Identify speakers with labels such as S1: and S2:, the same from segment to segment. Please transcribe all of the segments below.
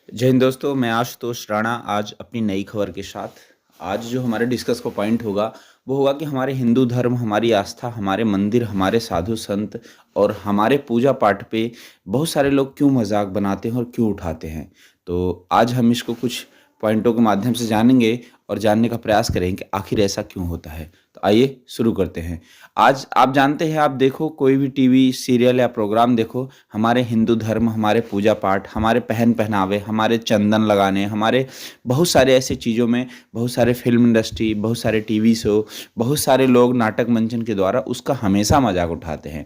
S1: जय हिंद दोस्तों, मैं आशुतोष राणा आज अपनी नई खबर के साथ। आज जो हमारे डिस्कस का पॉइंट होगा वो होगा कि हमारे हिंदू धर्म, हमारी आस्था, हमारे मंदिर, हमारे साधु संत और हमारे पूजा पाठ पे बहुत सारे लोग क्यों मजाक बनाते हैं और क्यों उठाते हैं। तो आज हम इसको कुछ पॉइंटों के माध्यम से जानेंगे और जानने का प्रयास करेंगे कि आखिर ऐसा क्यों होता है। तो आइए शुरू करते हैं। आज आप जानते हैं, आप देखो कोई भी टीवी सीरियल या प्रोग्राम देखो, हमारे हिंदू धर्म, हमारे पूजा पाठ, हमारे पहन पहनावे, हमारे चंदन लगाने, हमारे बहुत सारे ऐसे चीज़ों में, बहुत सारे फिल्म इंडस्ट्री, बहुत सारे टीवी शो, बहुत सारे लोग नाटक मंचन के द्वारा उसका हमेशा मजाक उठाते हैं।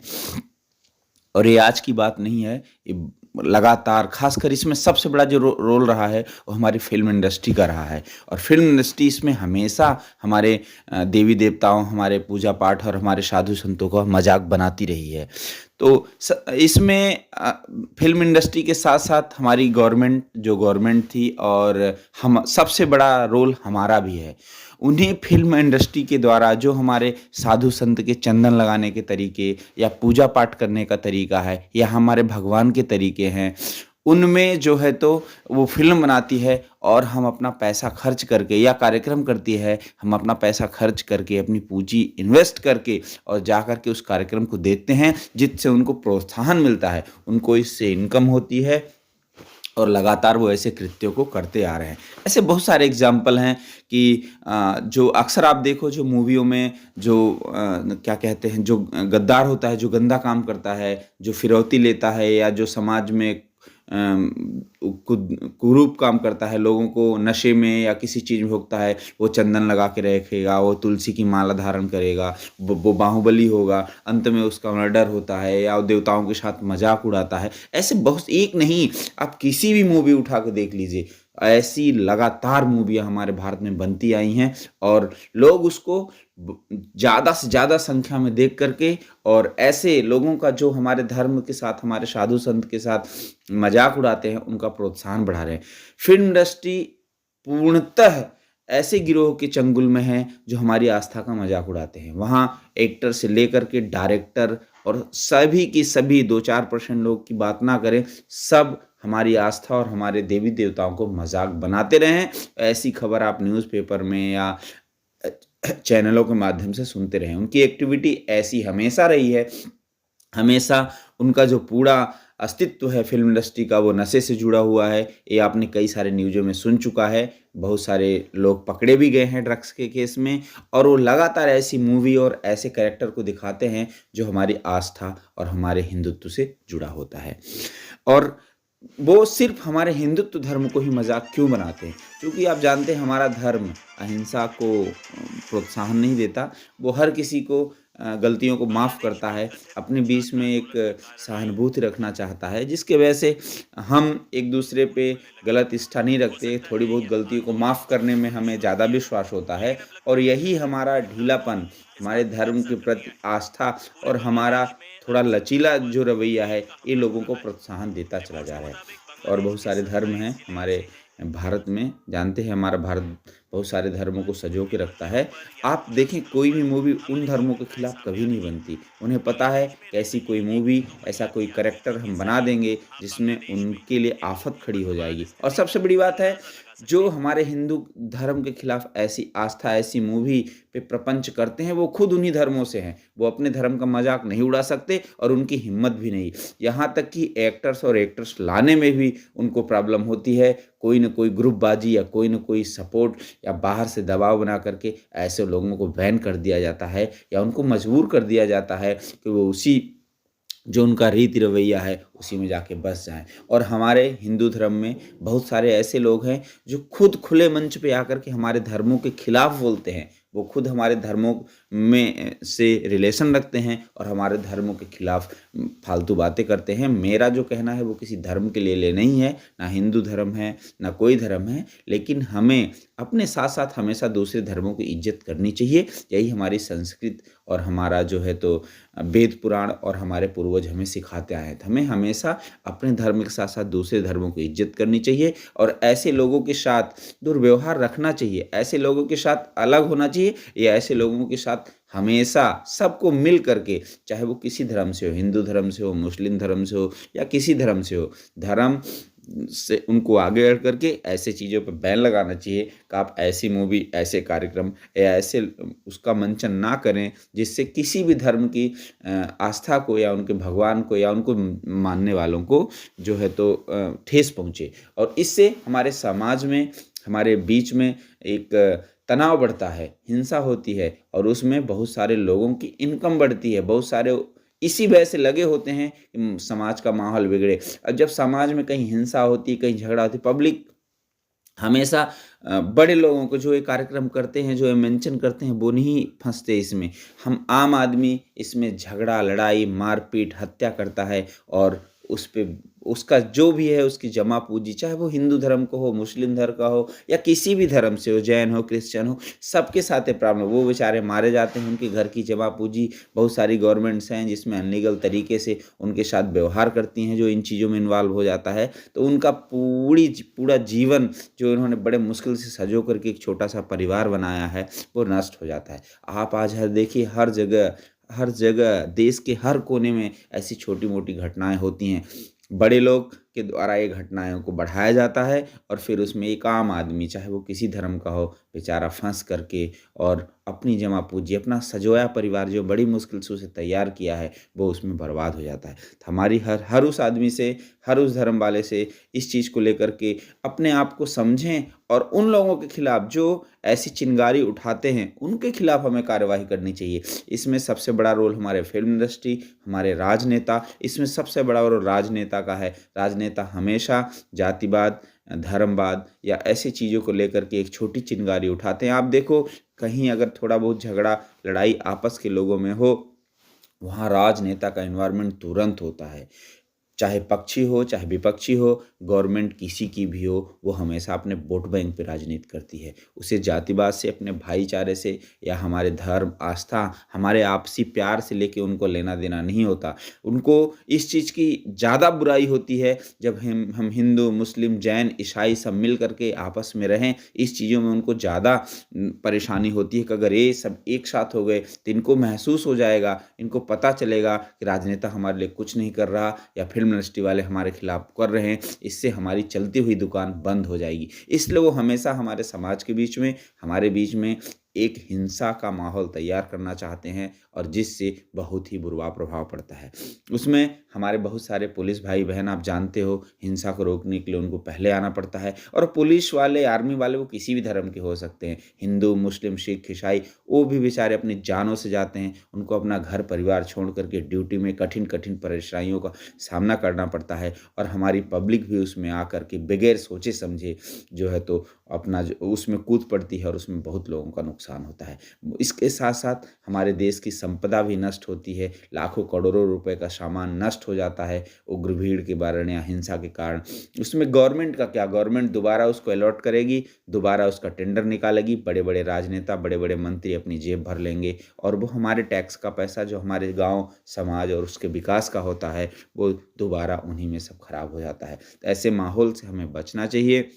S1: और ये आज की बात नहीं है, ये लगातार, खासकर इसमें सबसे बड़ा जो रोल रहा है वो हमारी फिल्म इंडस्ट्री का रहा है। और फिल्म इंडस्ट्री इसमें हमेशा हमारे देवी देवताओं, हमारे पूजा पाठ और हमारे साधु संतों का मजाक बनाती रही है। तो इसमें फिल्म इंडस्ट्री के साथ साथ हमारी गवर्नमेंट थी, और हम सबसे बड़ा रोल हमारा भी है। उन्हें फिल्म इंडस्ट्री के द्वारा जो हमारे साधु संत के चंदन लगाने के तरीके या पूजा पाठ करने का तरीका है या हमारे भगवान के तरीके हैं, उनमें जो है तो वो फ़िल्म बनाती है और हम अपना पैसा खर्च करके, या कार्यक्रम करती है, हम अपना पैसा खर्च करके, अपनी पूँजी इन्वेस्ट करके और जा कर के उस कार्यक्रम को देखते हैं, जिससे उनको प्रोत्साहन मिलता है, उनको इससे इनकम होती है और लगातार वो ऐसे कृत्यों को करते आ रहे हैं। ऐसे बहुत सारे एग्ज़ाम्पल हैं कि जो अक्सर आप देखो, जो मूवियों में जो क्या कहते हैं, जो गद्दार होता है, जो गंदा काम करता है, जो फिरौती लेता है या जो समाज में कुरूप काम करता है, लोगों को नशे में या किसी चीज़ में भोगता है, वो चंदन लगा के रखेगा, वो तुलसी की माला धारण करेगा, वो बाहुबली होगा, अंत में उसका मर्डर होता है या वो देवताओं के साथ मजाक उड़ाता है। ऐसे बहुत, एक नहीं, आप किसी भी मूवी उठा के देख लीजिए, ऐसी लगातार मूवियाँ हमारे भारत में बनती आई हैं और लोग उसको ज़्यादा से ज़्यादा संख्या में देख करके, और ऐसे लोगों का जो हमारे धर्म के साथ, हमारे साधु संत के साथ मजाक उड़ाते हैं, उनका प्रोत्साहन बढ़ा रहे हैं। फिल्म इंडस्ट्री पूर्णतः ऐसे गिरोह के चंगुल में है जो हमारी आस्था का मजाक उड़ाते हैं। वहाँ एक्टर से लेकर के डायरेक्टर और सभी की सभी, 2-4% लोग की बात ना करें, सब हमारी आस्था और हमारे देवी देवताओं को मजाक बनाते रहे हैं। ऐसी खबर आप न्यूज़पेपर में या चैनलों के माध्यम से सुनते रहे। उनकी एक्टिविटी ऐसी हमेशा रही है। हमेशा उनका जो पूरा अस्तित्व है फिल्म इंडस्ट्री का, वो नशे से जुड़ा हुआ है। ये आपने कई सारे न्यूज़ों में सुन चुका है। बहुत सारे लोग पकड़े भी गए हैं ड्रग्स के केस में, और वो लगातार ऐसी मूवी और ऐसे कैरेक्टर को दिखाते हैं जो हमारी आस्था और हमारे हिंदुत्व से जुड़ा होता है। और वो सिर्फ हमारे हिंदुत्व धर्म को ही मजाक क्यों बनाते हैं? क्योंकि आप जानते हैं, हमारा धर्म अहिंसा को प्रोत्साहन नहीं देता। वो हर किसी को गलतियों को माफ़ करता है, अपने बीच में एक सहानुभूति रखना चाहता है, जिसकी वजह से हम एक दूसरे पे गलत निष्ठा नहीं रखते। थोड़ी बहुत गलतियों को माफ़ करने में हमें ज़्यादा विश्वास होता है, और यही हमारा ढीलापन, हमारे धर्म के प्रति आस्था और हमारा थोड़ा लचीला जो रवैया है, ये लोगों को प्रोत्साहन देता चला जा रहा है। और बहुत सारे धर्म हैं हमारे भारत में, जानते हैं हमारा भारत बहुत सारे धर्मों को सँजो के रखता है। आप देखें, कोई भी मूवी उन धर्मों के खिलाफ कभी नहीं बनती। उन्हें पता है कि ऐसी कोई मूवी, ऐसा कोई कैरेक्टर हम बना देंगे जिसमें उनके लिए आफ़त खड़ी हो जाएगी। और सबसे बड़ी बात है, जो हमारे हिंदू धर्म के खिलाफ ऐसी आस्था, ऐसी मूवी पे प्रपंच करते हैं, वो खुद उन्हीं धर्मों से हैं। वो अपने धर्म का मजाक नहीं उड़ा सकते और उनकी हिम्मत भी नहीं। यहाँ तक कि एक्टर्स और एक्ट्रेस लाने में भी उनको प्रॉब्लम होती है। कोई न कोई ग्रुपबाजी या कोई न कोई सपोर्ट या बाहर से दबाव बना करके ऐसे लोगों को बैन कर दिया जाता है, या उनको मजबूर कर दिया जाता है कि वो उसी, जो उनका रीति रवैया है, उसी में जाके बस जाएँ। और हमारे हिंदू धर्म में बहुत सारे ऐसे लोग हैं जो खुद खुले मंच पे आकर के हमारे धर्मों के खिलाफ बोलते हैं। वो खुद हमारे धर्मों में से रिलेशन रखते हैं और हमारे धर्मों के खिलाफ फालतू बातें करते हैं। मेरा जो कहना है वो किसी धर्म के लिए नहीं है, ना हिंदू धर्म है, ना कोई धर्म है, लेकिन हमें अपने साथ-साथ हमेशा दूसरे धर्मों की इज़्ज़त करनी चाहिए। यही हमारी संस्कृत और हमारा जो है तो वेद पुराण और हमारे पूर्वज हमें सिखाते आए हैं। तो हमें हमेशा अपने धर्म के साथ-साथ दूसरे धर्मों की इज़्ज़त करनी चाहिए और ऐसे लोगों के साथ दुर्व्यवहार रखना चाहिए। ऐसे लोगों के साथ अलग होना चाहिए, या ऐसे लोगों के साथ हमेशा सबको मिल करके, चाहे वो किसी धर्म से हो, हिंदू धर्म से हो, मुस्लिम धर्म से हो या किसी धर्म से हो, धर्म से उनको आगे बढ़ करके ऐसे चीज़ों पे बैन लगाना चाहिए कि आप ऐसी मूवी, ऐसे कार्यक्रम या ऐसे उसका मंचन ना करें जिससे किसी भी धर्म की आस्था को या उनके भगवान को या उनको मानने वालों को जो है तो ठेस पहुँचे। और इससे हमारे समाज में, हमारे बीच में एक तनाव बढ़ता है, हिंसा होती है और उसमें बहुत सारे लोगों की इनकम बढ़ती है। बहुत सारे इसी वजह से लगे होते हैं कि समाज का माहौल बिगड़े। अब जब समाज में कहीं हिंसा होती है, कहीं झगड़ा होती है, पब्लिक हमेशा बड़े लोगों को जो ये कार्यक्रम करते हैं, जो ये मेंशन करते हैं, वो नहीं फँसते इसमें। हम आम आदमी इसमें झगड़ा, लड़ाई, मार-पीट, हत्या करता है और उस पे उसका जो भी है उसकी जमा पूँजी, चाहे वो हिंदू धर्म का हो, मुस्लिम धर्म का हो या किसी भी धर्म से हो, जैन हो, क्रिश्चियन हो, सबके साथ ये प्रॉब्लम। वो बेचारे मारे जाते हैं, उनके घर की जमा पूँजी, बहुत सारी गवर्नमेंट्स हैं जिसमें अनलीगल तरीके से उनके साथ व्यवहार करती हैं, जो इन चीज़ों में इन्वॉल्व हो जाता है। तो उनका पूरा जीवन जो इन्होंने बड़े मुश्किल से सँजो करके एक छोटा-सा परिवार बनाया है, वो नष्ट हो जाता है। आप आज देखिए हर जगह देश के हर कोने में ऐसी छोटी-मोटी घटनाएँ होती हैं। बड़े लोग के द्वारा ये घटनाओं को बढ़ाया जाता है और फिर उसमें एक आम आदमी, चाहे वो किसी धर्म का हो, बेचारा फँस करके और अपनी जमा पूँजी, अपना सँजोया परिवार जो बड़ी मुश्किल से उसे तैयार किया है, वो उसमें बर्बाद हो जाता है। तो हमारी हर हर उस आदमी से, हर उस धर्म वाले से इस चीज़ को लेकर के अपने आप को समझें और उन लोगों के खिलाफ जो ऐसी चिंगारी उठाते हैं, उनके खिलाफ हमें कार्यवाही करनी चाहिए। इसमें सबसे बड़ा रोल हमारे फ़िल्म इंडस्ट्री, हमारे राजनेता, इसमें सबसे बड़ा रोल राजनेता का है। राजनेता हमेशा जातिवाद, धर्मवाद या ऐसी चीज़ों को लेकर के एक छोटी चिंगारी उठाते हैं। आप देखो कहीं अगर थोड़ा बहुत झगड़ा, लड़ाई आपस के लोगों में हो, वहाँ राजनेता का इन्वॉल्वमेंट तुरंत होता है। चाहे पक्षी हो, चाहे विपक्षी हो, गवर्नमेंट किसी की भी हो, वो हमेशा अपने वोट बैंक पे राजनीति करती है। उसे जातिवाद से, अपने भाईचारे से या हमारे धर्म, आस्था, हमारे आपसी प्यार से लेके उनको लेना-देना नहीं होता। उनको इस चीज़ की ज़्यादा बुराई होती है जब हम हिंदू, मुस्लिम, जैन, ईसाई सब मिल कर के आपस में रहें। इस चीज़ों में उनको ज़्यादा परेशानी होती है कि अगर ये सब एक साथ हो गए तो इनको महसूस हो जाएगा, इनको पता चलेगा कि राजनेता हमारे लिए कुछ नहीं कर रहा या फ़िल्म इंडस्ट्री वाले हमारे खिलाफ कर रहे हैं, इससे हमारी चलती हुई दुकान बंद हो जाएगी। इसलिए वो हमेशा हमारे समाज के बीच में, हमारे बीच में एक हिंसा का माहौल तैयार करना चाहते हैं और जिससे बहुत ही बुरा प्रभाव पड़ता है। उसमें हमारे बहुत सारे पुलिस भाई-बहन, आप जानते हो, हिंसा को रोकने के लिए उनको पहले आना पड़ता है और पुलिस वाले, आर्मी वाले वो किसी भी धर्म के हो सकते हैं। हिंदू, मुस्लिम, सिख, ईसाई, वो भी बेचारे अपनी जानों से जाते हैं। उनको अपना घर परिवार छोड़ कर के ड्यूटी में कठिन-कठिन परेशानियों का सामना करना पड़ता है और हमारी पब्लिक भी उसमें आकर के बगैर सोचे समझे जो है तो अपना जो उसमें कूद पड़ती है और उसमें बहुत लोगों का नुकसान होता है। इसके साथ-साथ हमारे देश की संपदा भी नष्ट होती है, लाखों करोड़ों रुपए का सामान नष्ट हो जाता है उग्र भीड़ के कारण या हिंसा के कारण। उसमें गवर्नमेंट का क्या, गवर्नमेंट दोबारा उसको अलॉट करेगी, दोबारा उसका टेंडर निकालेगी, बड़े-बड़े राजनेता, बड़े-बड़े मंत्री अपनी जेब भर लेंगे और वो हमारे टैक्स का पैसा जो हमारे गाँव, समाज और उसके विकास का होता है, वो दोबारा उन्हीं में सब खराब हो जाता है। तो ऐसे माहौल से हमें बचना चाहिए।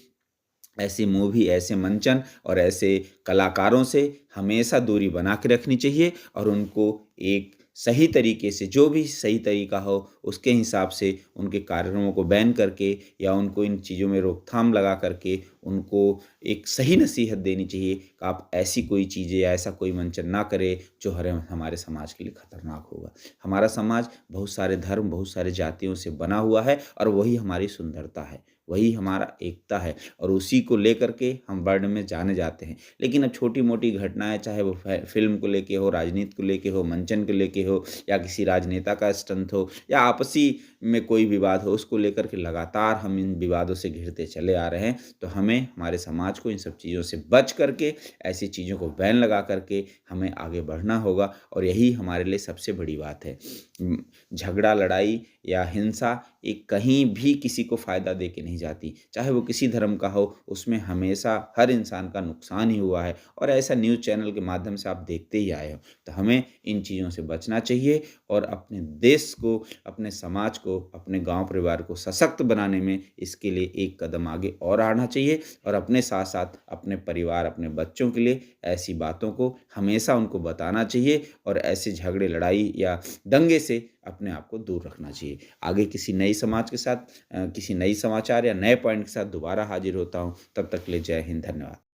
S1: ऐसी मूवी, ऐसे मंचन और ऐसे कलाकारों से हमेशा दूरी बना के रखनी चाहिए और उनको एक सही तरीके से, जो भी सही तरीका हो, उसके हिसाब से उनके कार्यक्रमों को बैन करके या उनको इन चीज़ों में रोकथाम लगा करके उनको एक सही नसीहत देनी चाहिए कि आप ऐसी कोई चीज़ें या ऐसा कोई मंचन ना करें जो हमारे समाज के लिए खतरनाक होगा। हमारा समाज बहुत सारे धर्म, बहुत सारे जातियों से बना हुआ है और वही हमारी सुंदरता है। वही हमारा एकता है और उसी को लेकर के हम वर्ल्ड में जाने जाते हैं। लेकिन अब छोटी-मोटी घटनाएँ, चाहे वो फ़िल्म को लेके हो, राजनीति को लेके हो, मंचन को लेके हो या किसी राजनेता का स्टंट हो या आपसी में कोई विवाद हो, उसको लेकर के लगातार हम इन विवादों से घिरते चले आ रहे हैं। तो हमें, हमारे समाज को इन सब चीज़ों से बच करके, ऐसी चीज़ों को बैन लगा करके हमें आगे बढ़ना होगा और यही हमारे लिए सबसे बड़ी बात है। झगड़ा, लड़ाई या हिंसा ये कहीं भी किसी को फ़ायदा दे के नहीं जाती। चाहे वो किसी धर्म का हो, उसमें हमेशा हर इंसान का नुकसान ही हुआ है और ऐसा न्यूज़ चैनल के माध्यम से आप देखते ही आए हो। तो हमें इन चीज़ों से बचना चाहिए और अपने देश को, अपने समाज को तो अपने गाँव परिवार को सशक्त बनाने में इसके लिए एक कदम आगे और आना चाहिए और अपने साथ-साथ अपने परिवार, अपने बच्चों के लिए ऐसी बातों को हमेशा उनको बताना चाहिए और ऐसे झगड़े, लड़ाई या दंगे से अपने आप को दूर रखना चाहिए। आगे किसी नई समाज के साथ किसी नई समाचार या नए पॉइंट के साथ दोबारा हाज़िर होता हूँ। तब तक के लिए जय हिंद, धन्यवाद।